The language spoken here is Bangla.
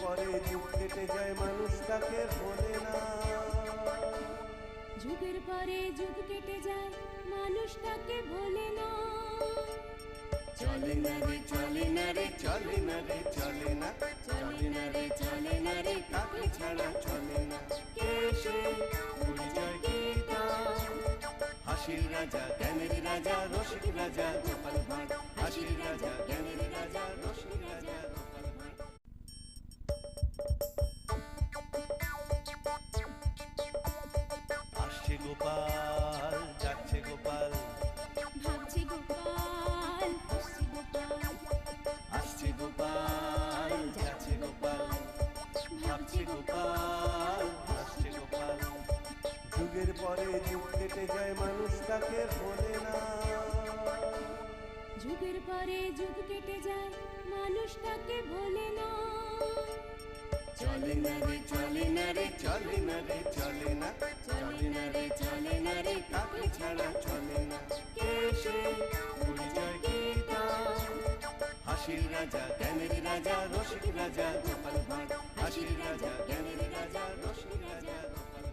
পরে যুগ কেটে যায় মানুষ তাকে ভোলে না। যুগের পরে যুগ কেটে যায় মানুষ তাকে ভোলে না। চলে না রে চলে না রে চলে না রে চলে না, চলে না রে চলে না রে তাকে ছাড়া চলে না। কে সে পরিচয় কি তার? হাসির রাজা জ্ঞানের রাজা রসিক রাজা গোপাল ভাঁড়। হাসির রাজা জ্ঞানের রাজা রসিক রাজা গোপাল ভাঁড়। আসছে গোপাল যাচ্ছে গোপাল, ভাবছে গোপাল হাসছে গোপাল, আসছে গোপাল যাচ্ছে গোপাল, ভাবছে গোপাল হাসছে গোপাল। যুগের পরে যুগ কেটে যায় মানুষ তাকে ভোলে না। যুগের পরে যুগ কেটে যায় মানুষ তাকে ভোলে না। চলে না রে চলে না রে চলে না রে চলে না, চলে না রে চলে না রে তাকে ছাড়া চলে না। কে সে পরিচয় কি তার? হাসির রাজা জ্ঞানের রাজা রসিক রাজা গোপাল ভাঁড়। হাসির রাজা জ্ঞানের রাজা রসিক রাজা গোপাল ভাঁড়।